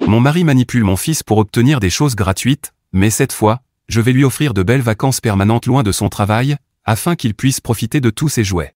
Mon mari manipule mon fils pour obtenir des choses gratuites, mais cette fois, je vais lui offrir de belles vacances permanentes loin de son travail, afin qu'il puisse profiter de tous ses jouets.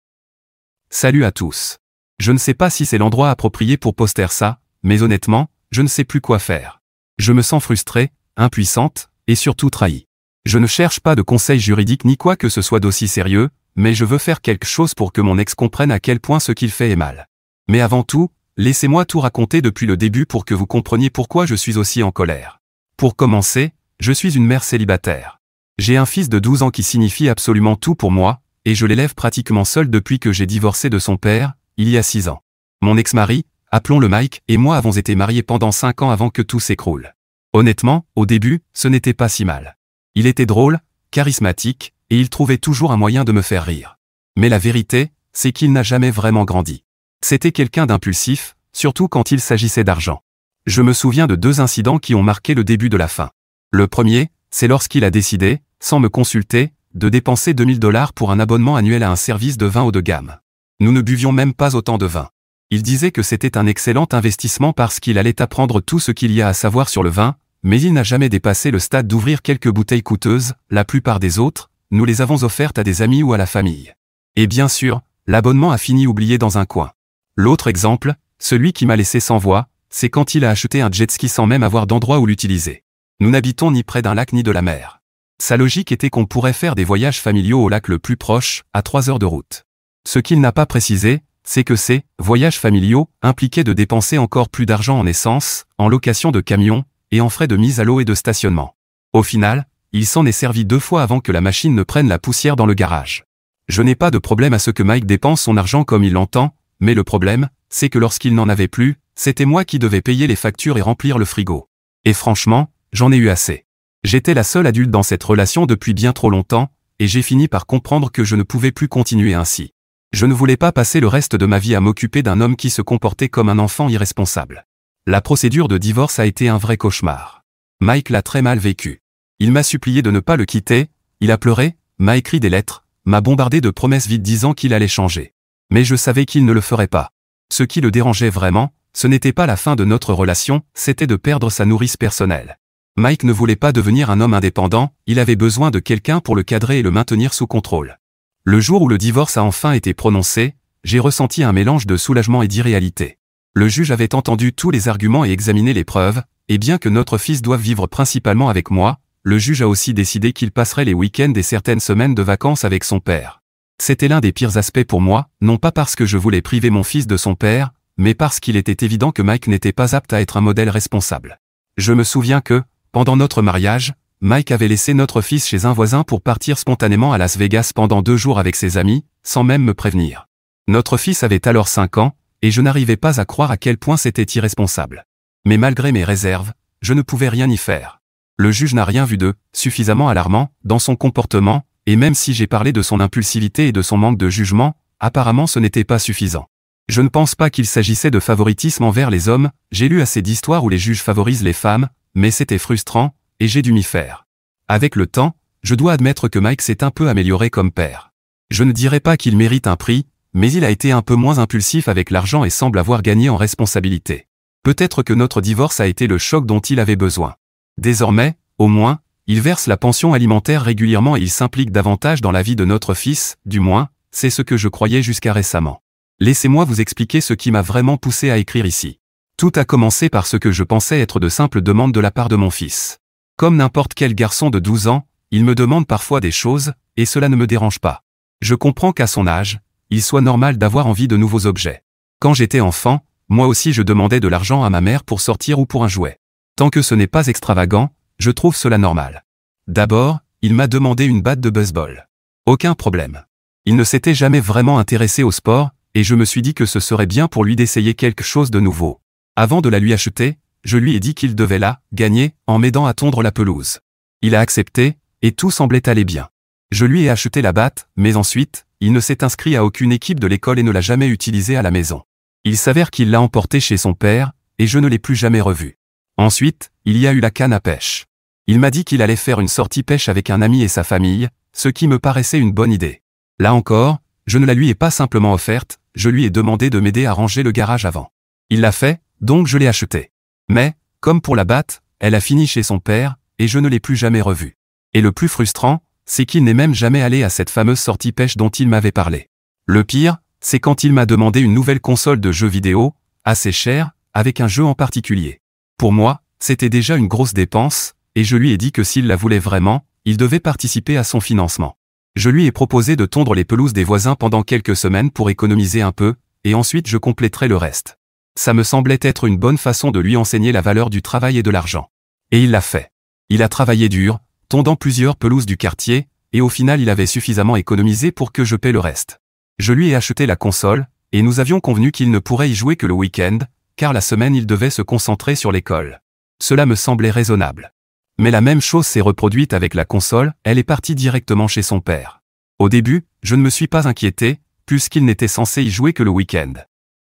Salut à tous. Je ne sais pas si c'est l'endroit approprié pour poster ça, mais honnêtement, je ne sais plus quoi faire. Je me sens frustrée, impuissante, et surtout trahie. Je ne cherche pas de conseils juridiques ni quoi que ce soit d'aussi sérieux, mais je veux faire quelque chose pour que mon ex comprenne à quel point ce qu'il fait est mal. Mais avant tout, laissez-moi tout raconter depuis le début pour que vous compreniez pourquoi je suis aussi en colère. Pour commencer, je suis une mère célibataire. J'ai un fils de 12 ans qui signifie absolument tout pour moi, et je l'élève pratiquement seul depuis que j'ai divorcé de son père, il y a 6 ans. Mon ex-mari, appelons-le Mike, et moi avons été mariés pendant 5 ans avant que tout s'écroule. Honnêtement, au début, ce n'était pas si mal. Il était drôle, charismatique, et il trouvait toujours un moyen de me faire rire. Mais la vérité, c'est qu'il n'a jamais vraiment grandi. C'était quelqu'un d'impulsif, surtout quand il s'agissait d'argent. Je me souviens de 2 incidents qui ont marqué le début de la fin. Le premier, c'est lorsqu'il a décidé, sans me consulter, de dépenser 2000 $ pour un abonnement annuel à un service de vin haut de gamme. Nous ne buvions même pas autant de vin. Il disait que c'était un excellent investissement parce qu'il allait apprendre tout ce qu'il y a à savoir sur le vin, mais il n'a jamais dépassé le stade d'ouvrir quelques bouteilles coûteuses, la plupart des autres, nous les avons offertes à des amis ou à la famille. Et bien sûr, l'abonnement a fini oublié dans un coin. L'autre exemple, celui qui m'a laissé sans voix, c'est quand il a acheté un jet ski sans même avoir d'endroit où l'utiliser. Nous n'habitons ni près d'un lac ni de la mer. Sa logique était qu'on pourrait faire des voyages familiaux au lac le plus proche, à 3 heures de route. Ce qu'il n'a pas précisé, c'est que ces voyages familiaux impliquaient de dépenser encore plus d'argent en essence, en location de camions, et en frais de mise à l'eau et de stationnement. Au final, il s'en est servi 2 fois avant que la machine ne prenne la poussière dans le garage. Je n'ai pas de problème à ce que Mike dépense son argent comme il l'entend, mais le problème, c'est que lorsqu'il n'en avait plus, c'était moi qui devais payer les factures et remplir le frigo. Et franchement, j'en ai eu assez. J'étais la seule adulte dans cette relation depuis bien trop longtemps, et j'ai fini par comprendre que je ne pouvais plus continuer ainsi. Je ne voulais pas passer le reste de ma vie à m'occuper d'un homme qui se comportait comme un enfant irresponsable. La procédure de divorce a été un vrai cauchemar. Mike l'a très mal vécu. Il m'a supplié de ne pas le quitter, il a pleuré, m'a écrit des lettres, m'a bombardé de promesses vides disant qu'il allait changer. Mais je savais qu'il ne le ferait pas. Ce qui le dérangeait vraiment, ce n'était pas la fin de notre relation, c'était de perdre sa nourrice personnelle. Mike ne voulait pas devenir un homme indépendant, il avait besoin de quelqu'un pour le cadrer et le maintenir sous contrôle. Le jour où le divorce a enfin été prononcé, j'ai ressenti un mélange de soulagement et d'irréalité. Le juge avait entendu tous les arguments et examiné les preuves, et bien que notre fils doive vivre principalement avec moi, le juge a aussi décidé qu'il passerait les week-ends et certaines semaines de vacances avec son père. C'était l'un des pires aspects pour moi, non pas parce que je voulais priver mon fils de son père, mais parce qu'il était évident que Mike n'était pas apte à être un modèle responsable. Je me souviens que, pendant notre mariage, Mike avait laissé notre fils chez un voisin pour partir spontanément à Las Vegas pendant 2 jours avec ses amis, sans même me prévenir. Notre fils avait alors 5 ans, et je n'arrivais pas à croire à quel point c'était irresponsable. Mais malgré mes réserves, je ne pouvais rien y faire. Le juge n'a rien vu de suffisamment alarmant dans son comportement, et même si j'ai parlé de son impulsivité et de son manque de jugement, apparemment ce n'était pas suffisant. Je ne pense pas qu'il s'agissait de favoritisme envers les hommes, j'ai lu assez d'histoires où les juges favorisent les femmes, mais c'était frustrant, et j'ai dû m'y faire. Avec le temps, je dois admettre que Mike s'est un peu amélioré comme père. Je ne dirais pas qu'il mérite un prix, mais il a été un peu moins impulsif avec l'argent et semble avoir gagné en responsabilité. Peut-être que notre divorce a été le choc dont il avait besoin. Désormais, au moins, il verse la pension alimentaire régulièrement et il s'implique davantage dans la vie de notre fils, du moins, c'est ce que je croyais jusqu'à récemment. Laissez-moi vous expliquer ce qui m'a vraiment poussé à écrire ici. Tout a commencé par ce que je pensais être de simples demandes de la part de mon fils. Comme n'importe quel garçon de 12 ans, il me demande parfois des choses, et cela ne me dérange pas. Je comprends qu'à son âge, il soit normal d'avoir envie de nouveaux objets. Quand j'étais enfant, moi aussi je demandais de l'argent à ma mère pour sortir ou pour un jouet. Tant que ce n'est pas extravagant, je trouve cela normal. D'abord, il m'a demandé une batte de baseball. Aucun problème. Il ne s'était jamais vraiment intéressé au sport, et je me suis dit que ce serait bien pour lui d'essayer quelque chose de nouveau. Avant de la lui acheter, je lui ai dit qu'il devait la gagner en m'aidant à tondre la pelouse. Il a accepté, et tout semblait aller bien. Je lui ai acheté la batte, mais ensuite, il ne s'est inscrit à aucune équipe de l'école et ne l'a jamais utilisée à la maison. Il s'avère qu'il l'a emportée chez son père, et je ne l'ai plus jamais revu. Ensuite, il y a eu la canne à pêche. Il m'a dit qu'il allait faire une sortie pêche avec un ami et sa famille, ce qui me paraissait une bonne idée. Là encore, je ne la lui ai pas simplement offerte, je lui ai demandé de m'aider à ranger le garage avant. Il l'a fait, donc je l'ai acheté. Mais, Comme pour la batte, elle a fini chez son père, et je ne l'ai plus jamais revue. Et le plus frustrant, c'est qu'il n'est même jamais allé à cette fameuse sortie pêche dont il m'avait parlé. Le pire, c'est quand il m'a demandé une nouvelle console de jeux vidéo, assez chère, avec un jeu en particulier. Pour moi, c'était déjà une grosse dépense, et je lui ai dit que s'il la voulait vraiment, il devait participer à son financement. Je lui ai proposé de tondre les pelouses des voisins pendant quelques semaines pour économiser un peu, et ensuite je compléterai le reste. Ça me semblait être une bonne façon de lui enseigner la valeur du travail et de l'argent. Et il l'a fait. Il a travaillé dur, tondant plusieurs pelouses du quartier, et au final il avait suffisamment économisé pour que je paie le reste. Je lui ai acheté la console, et nous avions convenu qu'il ne pourrait y jouer que le week-end, car la semaine il devait se concentrer sur l'école. Cela me semblait raisonnable. Mais la même chose s'est reproduite avec la console, elle est partie directement chez son père. Au début, je ne me suis pas inquiété, puisqu'il n'était censé y jouer que le week-end.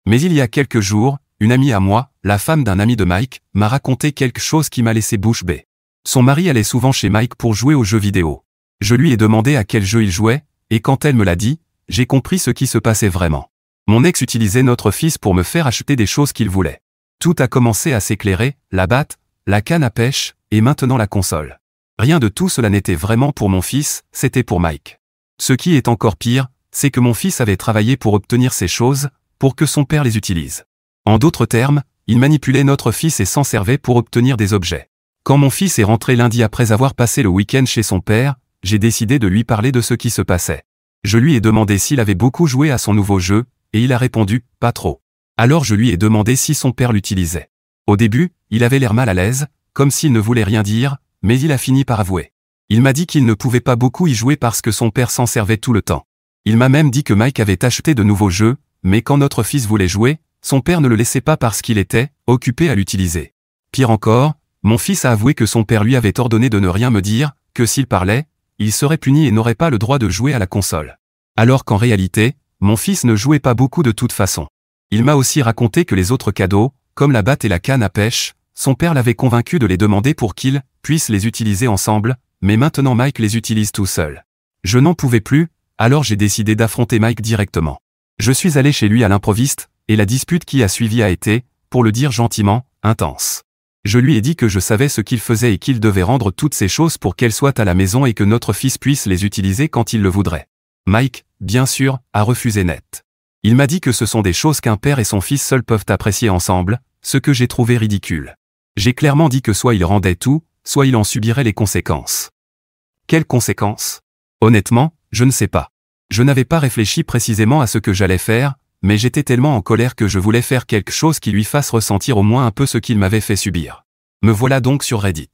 Mais il y a quelques jours, une amie à moi, la femme d'un ami de Mike, m'a raconté quelque chose qui m'a laissé bouche bée. Son mari allait souvent chez Mike pour jouer aux jeux vidéo. Je lui ai demandé à quel jeu il jouait, et quand elle me l'a dit, j'ai compris ce qui se passait vraiment. Mon ex utilisait notre fils pour me faire acheter des choses qu'il voulait. Tout a commencé à s'éclairer, la batte, la canne à pêche, et maintenant la console. Rien de tout cela n'était vraiment pour mon fils, c'était pour Mike. Ce qui est encore pire, c'est que mon fils avait travaillé pour obtenir ces choses, pour que son père les utilise. En d'autres termes, il manipulait notre fils et s'en servait pour obtenir des objets. Quand mon fils est rentré lundi après avoir passé le week-end chez son père, j'ai décidé de lui parler de ce qui se passait. Je lui ai demandé s'il avait beaucoup joué à son nouveau jeu, et il a répondu « pas trop ». Alors je lui ai demandé si son père l'utilisait. Au début, il avait l'air mal à l'aise, comme s'il ne voulait rien dire, mais il a fini par avouer. Il m'a dit qu'il ne pouvait pas beaucoup y jouer parce que son père s'en servait tout le temps. Il m'a même dit que Mike avait acheté de nouveaux jeux, mais quand notre fils voulait jouer, son père ne le laissait pas parce qu'il était occupé à l'utiliser. Pire encore, mon fils a avoué que son père lui avait ordonné de ne rien me dire, que s'il parlait, il serait puni et n'aurait pas le droit de jouer à la console. Alors qu'en réalité, mon fils ne jouait pas beaucoup de toute façon. Il m'a aussi raconté que les autres cadeaux, comme la batte et la canne à pêche, son père l'avait convaincu de les demander pour qu'ils puissent les utiliser ensemble, mais maintenant Mike les utilise tout seul. Je n'en pouvais plus, alors j'ai décidé d'affronter Mike directement. Je suis allé chez lui à l'improviste, et la dispute qui a suivi a été, pour le dire gentiment, intense. Je lui ai dit que je savais ce qu'il faisait et qu'il devait rendre toutes ces choses pour qu'elles soient à la maison et que notre fils puisse les utiliser quand il le voudrait. Mike, bien sûr, a refusé net. Il m'a dit que ce sont des choses qu'un père et son fils seuls peuvent apprécier ensemble, ce que j'ai trouvé ridicule. J'ai clairement dit que soit il rendait tout, soit il en subirait les conséquences. Quelles conséquences? Honnêtement, je ne sais pas. Je n'avais pas réfléchi précisément à ce que j'allais faire, mais j'étais tellement en colère que je voulais faire quelque chose qui lui fasse ressentir au moins un peu ce qu'il m'avait fait subir. Me voilà donc sur Reddit.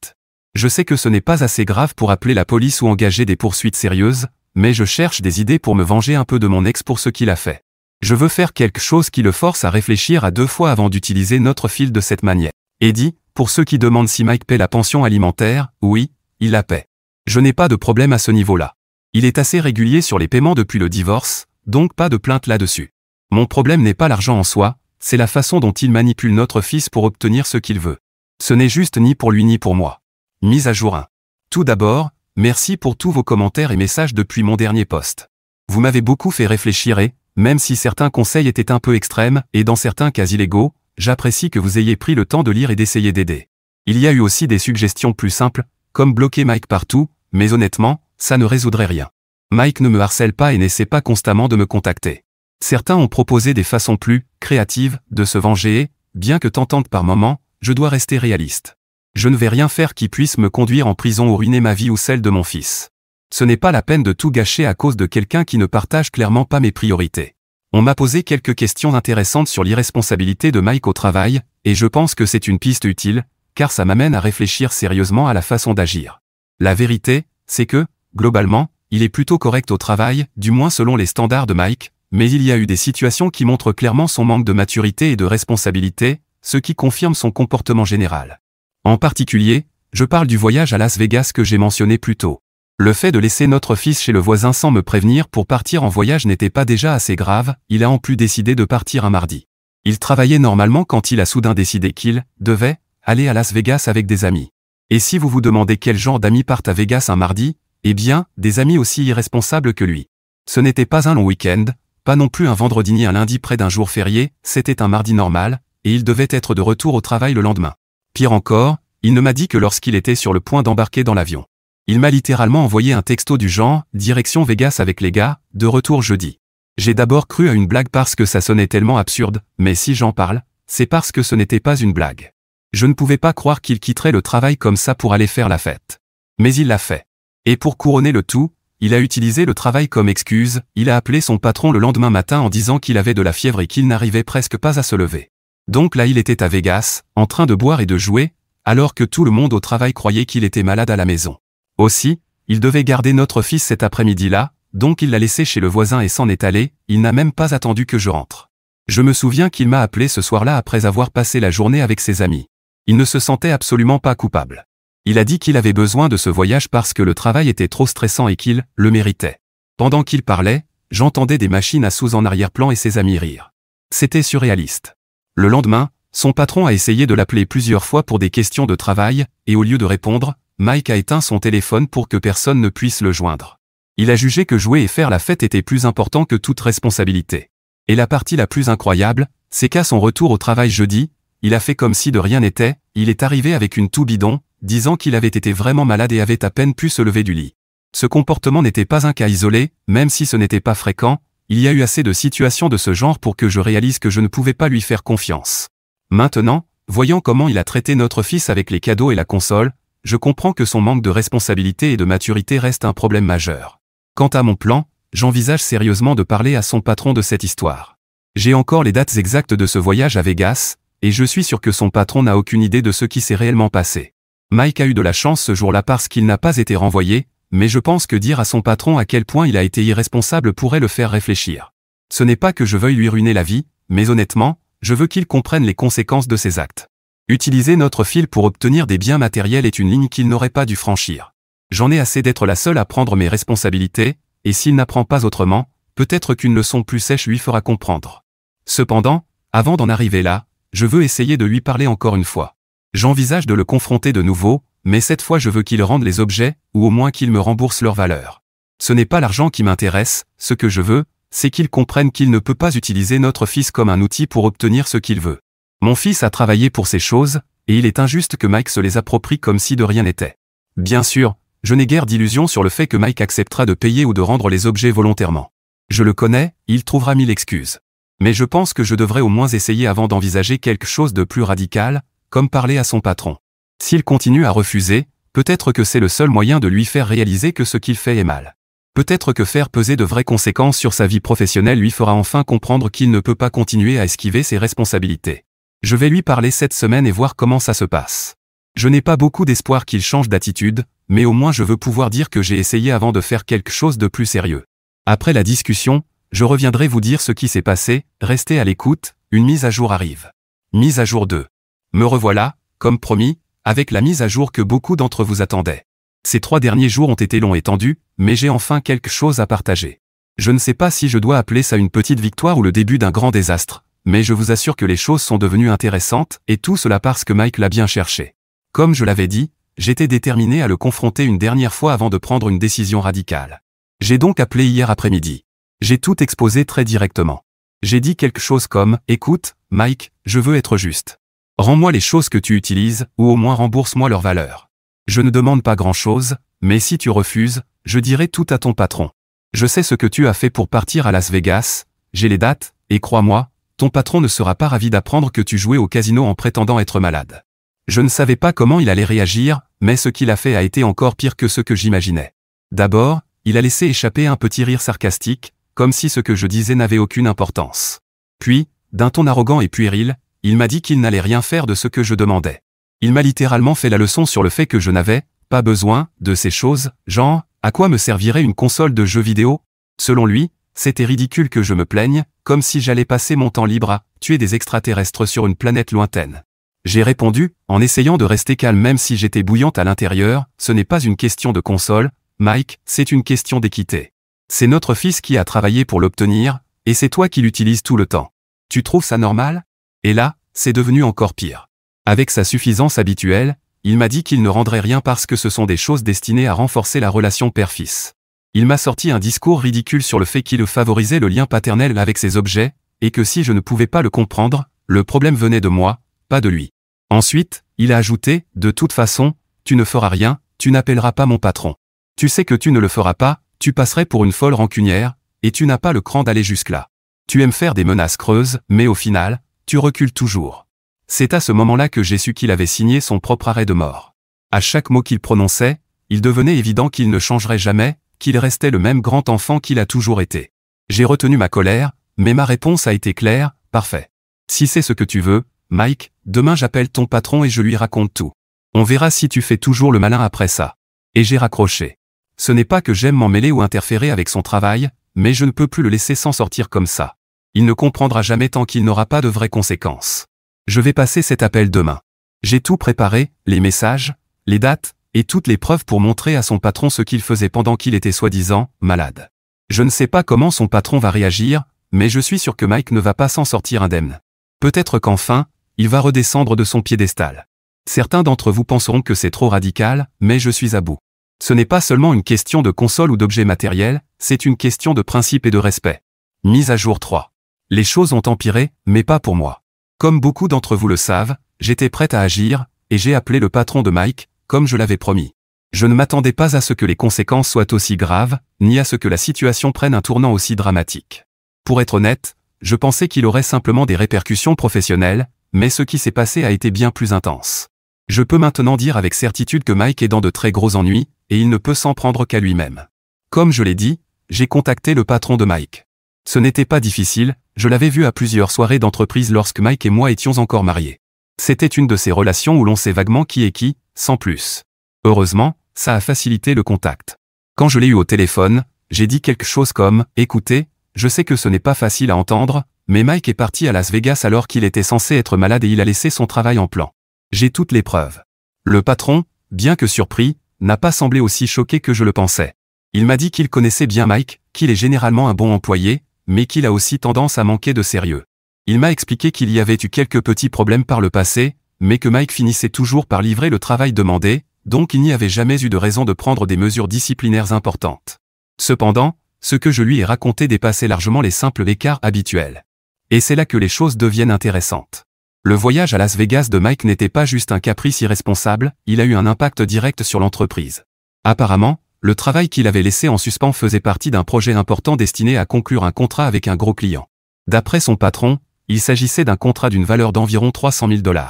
Je sais que ce n'est pas assez grave pour appeler la police ou engager des poursuites sérieuses, mais je cherche des idées pour me venger un peu de mon ex pour ce qu'il a fait. Je veux faire quelque chose qui le force à réfléchir à 2 fois avant d'utiliser notre fil de cette manière. Eddie, pour ceux qui demandent si Mike paie la pension alimentaire, oui, il la paie. Je n'ai pas de problème à ce niveau-là. Il est assez régulier sur les paiements depuis le divorce, donc pas de plainte là-dessus. Mon problème n'est pas l'argent en soi, c'est la façon dont il manipule notre fils pour obtenir ce qu'il veut. Ce n'est juste ni pour lui ni pour moi. Mise à jour 1. Tout d'abord, merci pour tous vos commentaires et messages depuis mon dernier post. Vous m'avez beaucoup fait réfléchir et, même si certains conseils étaient un peu extrêmes et dans certains cas illégaux, j'apprécie que vous ayez pris le temps de lire et d'essayer d'aider. Il y a eu aussi des suggestions plus simples, comme bloquer Mike partout, mais honnêtement, ça ne résoudrait rien. Mike ne me harcèle pas et n'essaie pas constamment de me contacter. Certains ont proposé des façons plus créatives de se venger et, bien que tentantes par moments, je dois rester réaliste. Je ne vais rien faire qui puisse me conduire en prison ou ruiner ma vie ou celle de mon fils. Ce n'est pas la peine de tout gâcher à cause de quelqu'un qui ne partage clairement pas mes priorités. On m'a posé quelques questions intéressantes sur l'irresponsabilité de Mike au travail, et je pense que c'est une piste utile, car ça m'amène à réfléchir sérieusement à la façon d'agir. La vérité, c'est que, globalement, il est plutôt correct au travail, du moins selon les standards de Mike, mais il y a eu des situations qui montrent clairement son manque de maturité et de responsabilité, ce qui confirme son comportement général. En particulier, je parle du voyage à Las Vegas que j'ai mentionné plus tôt. Le fait de laisser notre fils chez le voisin sans me prévenir pour partir en voyage n'était pas déjà assez grave, il a en plus décidé de partir un mardi. Il travaillait normalement quand il a soudain décidé qu'il devait aller à Las Vegas avec des amis. Et si vous vous demandez quel genre d'amis partent à Vegas un mardi, eh bien, des amis aussi irresponsables que lui. Ce n'était pas un long week-end, pas non plus un vendredi ni un lundi près d'un jour férié, c'était un mardi normal, et il devait être de retour au travail le lendemain. Pire encore, il ne m'a dit que lorsqu'il était sur le point d'embarquer dans l'avion. Il m'a littéralement envoyé un texto du genre « Direction Vegas avec les gars, de retour jeudi ». J'ai d'abord cru à une blague parce que ça sonnait tellement absurde, mais si j'en parle, c'est parce que ce n'était pas une blague. Je ne pouvais pas croire qu'il quitterait le travail comme ça pour aller faire la fête. Mais il l'a fait. Et pour couronner le tout, il a utilisé le travail comme excuse, il a appelé son patron le lendemain matin en disant qu'il avait de la fièvre et qu'il n'arrivait presque pas à se lever. Donc là il était à Vegas, en train de boire et de jouer, alors que tout le monde au travail croyait qu'il était malade à la maison. Aussi, il devait garder notre fils cet après-midi-là, donc il l'a laissé chez le voisin et s'en est allé, il n'a même pas attendu que je rentre. Je me souviens qu'il m'a appelé ce soir-là après avoir passé la journée avec ses amis. Il ne se sentait absolument pas coupable. Il a dit qu'il avait besoin de ce voyage parce que le travail était trop stressant et qu'il le méritait. Pendant qu'il parlait, j'entendais des machines à sous en arrière-plan et ses amis rire. C'était surréaliste. Le lendemain, son patron a essayé de l'appeler plusieurs fois pour des questions de travail, et au lieu de répondre, Mike a éteint son téléphone pour que personne ne puisse le joindre. Il a jugé que jouer et faire la fête était plus important que toute responsabilité. Et la partie la plus incroyable, c'est qu'à son retour au travail jeudi, il a fait comme si de rien n'était, il est arrivé avec une toux bidon, disant qu'il avait été vraiment malade et avait à peine pu se lever du lit. Ce comportement n'était pas un cas isolé, même si ce n'était pas fréquent, il y a eu assez de situations de ce genre pour que je réalise que je ne pouvais pas lui faire confiance. Maintenant, voyant comment il a traité notre fils avec les cadeaux et la console, je comprends que son manque de responsabilité et de maturité reste un problème majeur. Quant à mon plan, j'envisage sérieusement de parler à son patron de cette histoire. J'ai encore les dates exactes de ce voyage à Vegas, et je suis sûr que son patron n'a aucune idée de ce qui s'est réellement passé. Mike a eu de la chance ce jour-là parce qu'il n'a pas été renvoyé, mais je pense que dire à son patron à quel point il a été irresponsable pourrait le faire réfléchir. Ce n'est pas que je veuille lui ruiner la vie, mais honnêtement, je veux qu'il comprenne les conséquences de ses actes. Utiliser notre fil pour obtenir des biens matériels est une ligne qu'il n'aurait pas dû franchir. J'en ai assez d'être la seule à prendre mes responsabilités, et s'il n'apprend pas autrement, peut-être qu'une leçon plus sèche lui fera comprendre. Cependant, avant d'en arriver là, je veux essayer de lui parler encore une fois. J'envisage de le confronter de nouveau, mais cette fois je veux qu'il rende les objets, ou au moins qu'il me rembourse leur valeur. Ce n'est pas l'argent qui m'intéresse, ce que je veux, c'est qu'il comprenne qu'il ne peut pas utiliser notre fils comme un outil pour obtenir ce qu'il veut. Mon fils a travaillé pour ces choses, et il est injuste que Mike se les approprie comme si de rien n'était. Bien sûr, je n'ai guère d'illusions sur le fait que Mike acceptera de payer ou de rendre les objets volontairement. Je le connais, il trouvera 1000 excuses. Mais je pense que je devrais au moins essayer avant d'envisager quelque chose de plus radical, comme parler à son patron. S'il continue à refuser, peut-être que c'est le seul moyen de lui faire réaliser que ce qu'il fait est mal. Peut-être que faire peser de vraies conséquences sur sa vie professionnelle lui fera enfin comprendre qu'il ne peut pas continuer à esquiver ses responsabilités. Je vais lui parler cette semaine et voir comment ça se passe. Je n'ai pas beaucoup d'espoir qu'il change d'attitude, mais au moins je veux pouvoir dire que j'ai essayé avant de faire quelque chose de plus sérieux. Après la discussion, je reviendrai vous dire ce qui s'est passé, restez à l'écoute, une mise à jour arrive. Mise à jour 2. Me revoilà, comme promis, avec la mise à jour que beaucoup d'entre vous attendaient. Ces 3 derniers jours ont été longs et tendus, mais j'ai enfin quelque chose à partager. Je ne sais pas si je dois appeler ça une petite victoire ou le début d'un grand désastre, mais je vous assure que les choses sont devenues intéressantes, et tout cela parce que Mike l'a bien cherché. Comme je l'avais dit, j'étais déterminé à le confronter une dernière fois avant de prendre une décision radicale. J'ai donc appelé hier après-midi. J'ai tout exposé très directement. J'ai dit quelque chose comme « Écoute, Mike, je veux être juste. Rends-moi les choses que tu utilises, ou au moins rembourse-moi leur valeur. Je ne demande pas grand-chose, mais si tu refuses, je dirai tout à ton patron. Je sais ce que tu as fait pour partir à Las Vegas, j'ai les dates, et crois-moi, ton patron ne sera pas ravi d'apprendre que tu jouais au casino en prétendant être malade. Je ne savais pas comment il allait réagir, mais ce qu'il a fait a été encore pire que ce que j'imaginais. D'abord, il a laissé échapper un petit rire sarcastique, comme si ce que je disais n'avait aucune importance. Puis, d'un ton arrogant et puéril, il m'a dit qu'il n'allait rien faire de ce que je demandais. Il m'a littéralement fait la leçon sur le fait que je n'avais pas besoin de ces choses, genre, à quoi me servirait une console de jeux vidéo? Selon lui, c'était ridicule que je me plaigne, comme si j'allais passer mon temps libre à tuer des extraterrestres sur une planète lointaine. J'ai répondu, en essayant de rester calme même si j'étais bouillante à l'intérieur, ce n'est pas une question de console, Mike, c'est une question d'équité. C'est notre fils qui a travaillé pour l'obtenir, et c'est toi qui l'utilises tout le temps. Tu trouves ça normal? Et là, c'est devenu encore pire. Avec sa suffisance habituelle, il m'a dit qu'il ne rendrait rien parce que ce sont des choses destinées à renforcer la relation père-fils. Il m'a sorti un discours ridicule sur le fait qu'il favorisait le lien paternel avec ses objets, et que si je ne pouvais pas le comprendre, le problème venait de moi, pas de lui. Ensuite, Il a ajouté, de toute façon, tu ne feras rien, tu n'appelleras pas mon patron. Tu sais que tu ne le feras pas, tu passerais pour une folle rancunière, et tu n'as pas le cran d'aller jusque-là. Tu aimes faire des menaces creuses, mais au final, tu recules toujours. C'est à ce moment-là que j'ai su qu'il avait signé son propre arrêt de mort. À chaque mot qu'il prononçait, il devenait évident qu'il ne changerait jamais, qu'il restait le même grand enfant qu'il a toujours été. J'ai retenu ma colère, mais ma réponse a été claire, parfait. Si c'est ce que tu veux, Mike, demain j'appelle ton patron et je lui raconte tout. On verra si tu fais toujours le malin après ça. Et j'ai raccroché. Ce n'est pas que j'aime m'en mêler ou interférer avec son travail, mais je ne peux plus le laisser s'en sortir comme ça. Il ne comprendra jamais tant qu'il n'aura pas de vraies conséquences. Je vais passer cet appel demain. J'ai tout préparé, les messages, les dates, et toutes les preuves pour montrer à son patron ce qu'il faisait pendant qu'il était soi-disant malade. Je ne sais pas comment son patron va réagir, mais je suis sûr que Mike ne va pas s'en sortir indemne. Peut-être qu'enfin, il va redescendre de son piédestal. Certains d'entre vous penseront que c'est trop radical, mais je suis à bout. Ce n'est pas seulement une question de console ou d'objet matériel, c'est une question de principe et de respect. Mise à jour 3. Les choses ont empiré, mais pas pour moi. Comme beaucoup d'entre vous le savent, j'étais prête à agir, et j'ai appelé le patron de Mike, comme je l'avais promis. Je ne m'attendais pas à ce que les conséquences soient aussi graves, ni à ce que la situation prenne un tournant aussi dramatique. Pour être honnête, je pensais qu'il aurait simplement des répercussions professionnelles, mais ce qui s'est passé a été bien plus intense. Je peux maintenant dire avec certitude que Mike est dans de très gros ennuis, et il ne peut s'en prendre qu'à lui-même. Comme je l'ai dit, j'ai contacté le patron de Mike. Ce n'était pas difficile, je l'avais vu à plusieurs soirées d'entreprise lorsque Mike et moi étions encore mariés. C'était une de ces relations où l'on sait vaguement qui est qui, sans plus. Heureusement, ça a facilité le contact. Quand je l'ai eu au téléphone, j'ai dit quelque chose comme « Écoutez, je sais que ce n'est pas facile à entendre, mais Mike est parti à Las Vegas alors qu'il était censé être malade et il a laissé son travail en plan. J'ai toutes les preuves. » Le patron, bien que surpris, n'a pas semblé aussi choqué que je le pensais. Il m'a dit qu'il connaissait bien Mike, qu'il est généralement un bon employé, mais qu'il a aussi tendance à manquer de sérieux. Il m'a expliqué qu'il y avait eu quelques petits problèmes par le passé, mais que Mike finissait toujours par livrer le travail demandé, donc il n'y avait jamais eu de raison de prendre des mesures disciplinaires importantes. Cependant, ce que je lui ai raconté dépassait largement les simples écarts habituels. Et c'est là que les choses deviennent intéressantes. Le voyage à Las Vegas de Mike n'était pas juste un caprice irresponsable, il a eu un impact direct sur l'entreprise. Apparemment, le travail qu'il avait laissé en suspens faisait partie d'un projet important destiné à conclure un contrat avec un gros client. D'après son patron, il s'agissait d'un contrat d'une valeur d'environ 300 000 $.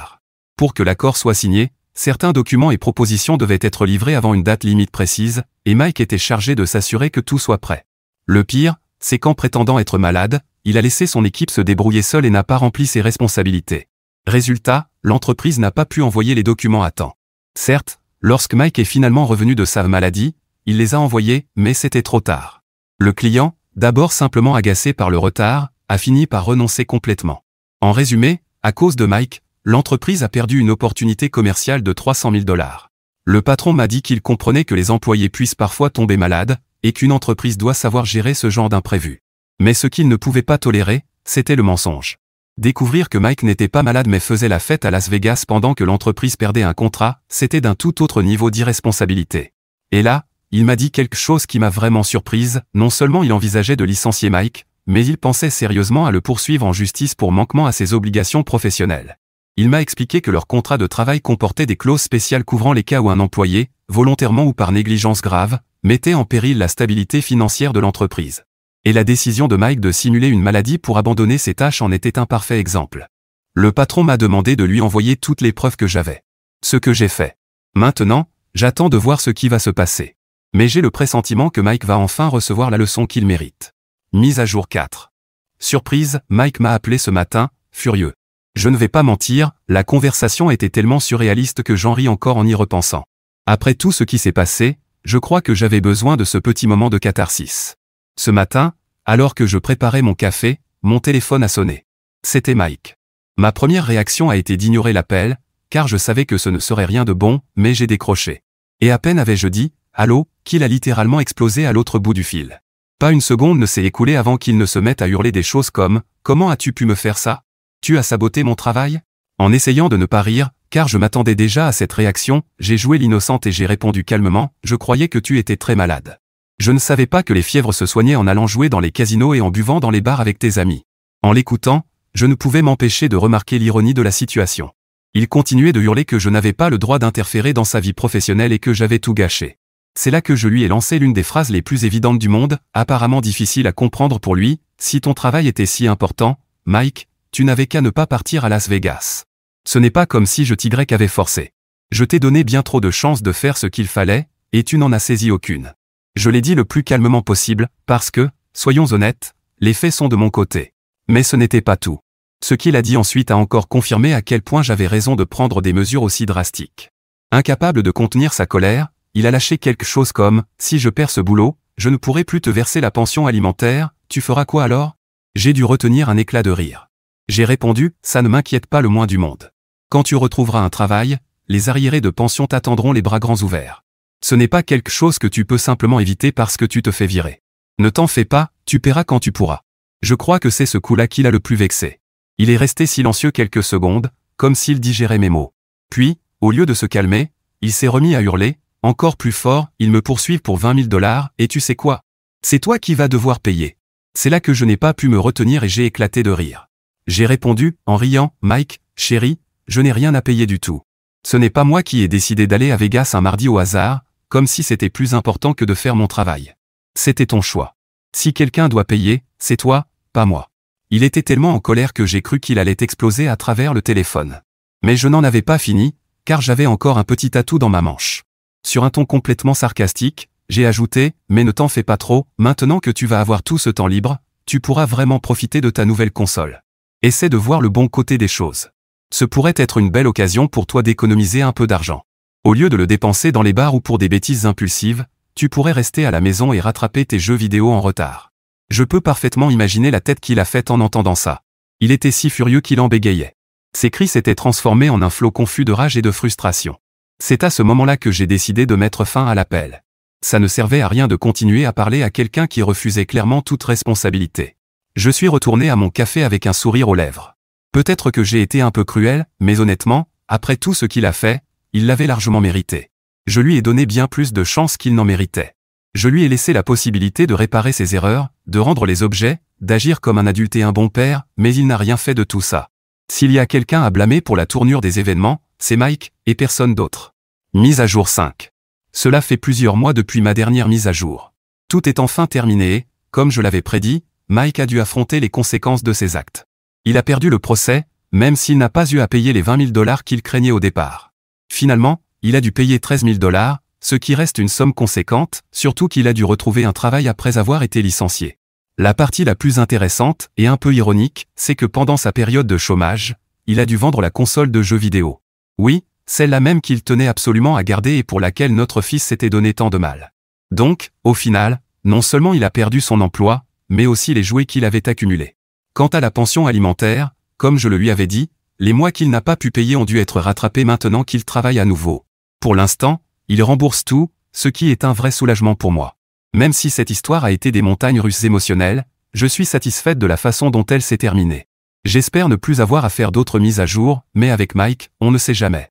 Pour que l'accord soit signé, certains documents et propositions devaient être livrés avant une date limite précise, et Mike était chargé de s'assurer que tout soit prêt. Le pire, c'est qu'en prétendant être malade, il a laissé son équipe se débrouiller seul et n'a pas rempli ses responsabilités. Résultat, l'entreprise n'a pas pu envoyer les documents à temps. Certes, lorsque Mike est finalement revenu de sa maladie, il les a envoyés, mais c'était trop tard. Le client, d'abord simplement agacé par le retard, a fini par renoncer complètement. En résumé, à cause de Mike, l'entreprise a perdu une opportunité commerciale de 300 000 $. Le patron m'a dit qu'il comprenait que les employés puissent parfois tomber malades, et qu'une entreprise doit savoir gérer ce genre d'imprévu. Mais ce qu'il ne pouvait pas tolérer, c'était le mensonge. Découvrir que Mike n'était pas malade mais faisait la fête à Las Vegas pendant que l'entreprise perdait un contrat, c'était d'un tout autre niveau d'irresponsabilité. Et là, il m'a dit quelque chose qui m'a vraiment surprise, non seulement il envisageait de licencier Mike, mais il pensait sérieusement à le poursuivre en justice pour manquement à ses obligations professionnelles. Il m'a expliqué que leur contrat de travail comportait des clauses spéciales couvrant les cas où un employé, volontairement ou par négligence grave, mettait en péril la stabilité financière de l'entreprise. Et la décision de Mike de simuler une maladie pour abandonner ses tâches en était un parfait exemple. Le patron m'a demandé de lui envoyer toutes les preuves que j'avais. Ce que j'ai fait. Maintenant, j'attends de voir ce qui va se passer. Mais j'ai le pressentiment que Mike va enfin recevoir la leçon qu'il mérite. Mise à jour 4. Surprise, Mike m'a appelé ce matin, furieux. Je ne vais pas mentir, la conversation était tellement surréaliste que j'en ris encore en y repensant. Après tout ce qui s'est passé, je crois que j'avais besoin de ce petit moment de catharsis. Ce matin, alors que je préparais mon café, mon téléphone a sonné. C'était Mike. Ma première réaction a été d'ignorer l'appel, car je savais que ce ne serait rien de bon, mais j'ai décroché. Et à peine avais-je dit « Allô » qu'il a littéralement explosé à l'autre bout du fil. Pas une seconde ne s'est écoulée avant qu'il ne se mette à hurler des choses comme « Comment as-tu pu me faire ça ? Tu as saboté mon travail ?» En essayant de ne pas rire, car je m'attendais déjà à cette réaction, j'ai joué l'innocente et j'ai répondu calmement « Je croyais que tu étais très malade. Je ne savais pas que les fièvres se soignaient en allant jouer dans les casinos et en buvant dans les bars avec tes amis. » En l'écoutant, je ne pouvais m'empêcher de remarquer l'ironie de la situation. Il continuait de hurler que je n'avais pas le droit d'interférer dans sa vie professionnelle et que j'avais tout gâché. C'est là que je lui ai lancé l'une des phrases les plus évidentes du monde, apparemment difficile à comprendre pour lui: si ton travail était si important, Mike, tu n'avais qu'à ne pas partir à Las Vegas. Ce n'est pas comme si je t'avais forcé. Je t'ai donné bien trop de chances de faire ce qu'il fallait, et tu n'en as saisi aucune. Je l'ai dit le plus calmement possible, parce que, soyons honnêtes, les faits sont de mon côté. Mais ce n'était pas tout. Ce qu'il a dit ensuite a encore confirmé à quel point j'avais raison de prendre des mesures aussi drastiques. Incapable de contenir sa colère, il a lâché quelque chose comme: si je perds ce boulot, je ne pourrai plus te verser la pension alimentaire, tu feras quoi alors? J'ai dû retenir un éclat de rire. J'ai répondu: ça ne m'inquiète pas le moins du monde. Quand tu retrouveras un travail, les arriérés de pension t'attendront les bras grands ouverts. Ce n'est pas quelque chose que tu peux simplement éviter parce que tu te fais virer. Ne t'en fais pas, tu paieras quand tu pourras. Je crois que c'est ce coup-là qui l'a le plus vexé. Il est resté silencieux quelques secondes, comme s'il digérait mes mots. Puis, au lieu de se calmer, il s'est remis à hurler, encore plus fort: ils me poursuivent pour 20 000 $, et tu sais quoi? C'est toi qui vas devoir payer. C'est là que je n'ai pas pu me retenir et j'ai éclaté de rire. J'ai répondu, en riant: Mike, chéri, je n'ai rien à payer du tout. Ce n'est pas moi qui ai décidé d'aller à Vegas un mardi au hasard, comme si c'était plus important que de faire mon travail. C'était ton choix. Si quelqu'un doit payer, c'est toi, pas moi. Il était tellement en colère que j'ai cru qu'il allait exploser à travers le téléphone. Mais je n'en avais pas fini, car j'avais encore un petit atout dans ma manche. Sur un ton complètement sarcastique, j'ai ajouté: mais ne t'en fais pas trop, maintenant que tu vas avoir tout ce temps libre, tu pourras vraiment profiter de ta nouvelle console. Essaie de voir le bon côté des choses. Ce pourrait être une belle occasion pour toi d'économiser un peu d'argent. Au lieu de le dépenser dans les bars ou pour des bêtises impulsives, tu pourrais rester à la maison et rattraper tes jeux vidéo en retard. Je peux parfaitement imaginer la tête qu'il a faite en entendant ça. Il était si furieux qu'il en bégayait. Ses cris s'étaient transformés en un flot confus de rage et de frustration. C'est à ce moment-là que j'ai décidé de mettre fin à l'appel. Ça ne servait à rien de continuer à parler à quelqu'un qui refusait clairement toute responsabilité. Je suis retourné à mon café avec un sourire aux lèvres. Peut-être que j'ai été un peu cruel, mais honnêtement, après tout ce qu'il a fait, il l'avait largement mérité. Je lui ai donné bien plus de chance qu'il n'en méritait. Je lui ai laissé la possibilité de réparer ses erreurs, de rendre les objets, d'agir comme un adulte et un bon père, mais il n'a rien fait de tout ça. S'il y a quelqu'un à blâmer pour la tournure des événements, c'est Mike, et personne d'autre. Mise à jour 5. Cela fait plusieurs mois depuis ma dernière mise à jour. Tout est enfin terminé et, comme je l'avais prédit, Mike a dû affronter les conséquences de ses actes. Il a perdu le procès, même s'il n'a pas eu à payer les 20 000 $ qu'il craignait au départ. Finalement, il a dû payer 13 000 $, ce qui reste une somme conséquente, surtout qu'il a dû retrouver un travail après avoir été licencié. La partie la plus intéressante, et un peu ironique, c'est que pendant sa période de chômage, il a dû vendre la console de jeux vidéo. Oui, celle-là même qu'il tenait absolument à garder et pour laquelle notre fils s'était donné tant de mal. Donc, au final, non seulement il a perdu son emploi, mais aussi les jouets qu'il avait accumulés. Quant à la pension alimentaire, comme je le lui avais dit, les mois qu'il n'a pas pu payer ont dû être rattrapés maintenant qu'il travaille à nouveau. Pour l'instant, il rembourse tout, ce qui est un vrai soulagement pour moi. Même si cette histoire a été des montagnes russes émotionnelles, je suis satisfaite de la façon dont elle s'est terminée. J'espère ne plus avoir à faire d'autres mises à jour, mais avec Mike, on ne sait jamais.